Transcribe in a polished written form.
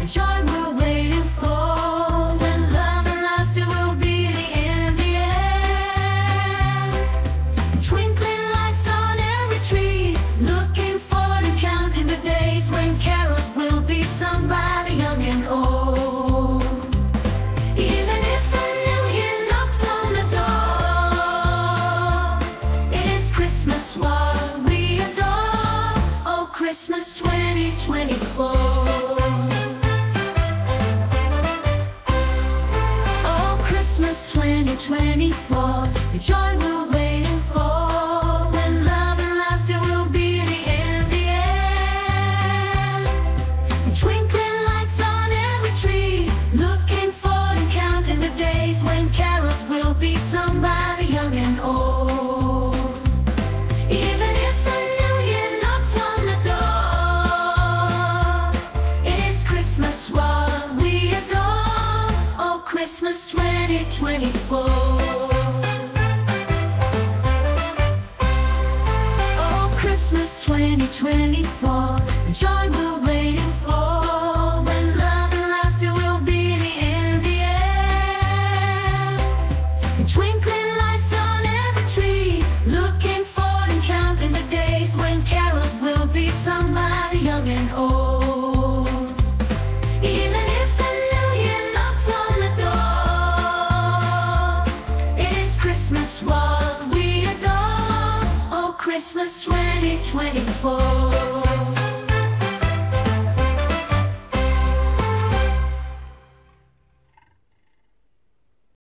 the joy we're waiting for, when love and laughter will be the end. Twinkling lights on every tree, looking forward and counting the days when carols will be sung by the young and old. Even if the new year knocks on the door, it is Christmas what we adore. Oh, Christmas 2024. Oh, Christmas 2024, the joy we're waiting for, when love and laughter will be the end. Twinkling lights on every tree, looking forward and counting the days when carols will be sung by the young and old. Even if the new year knocks on the door, it is Christmas what we adore. Oh, Christmas 2024. Oh, Christmas 2024, the joy we're waiting for, when love and laughter will be the end. Twinkling lights on every tree, looking forward and counting the days when carols will be sung by the young and old. Even if the new year knocks on the door, it is Christmas what we adore. Oh, Christmas 2024.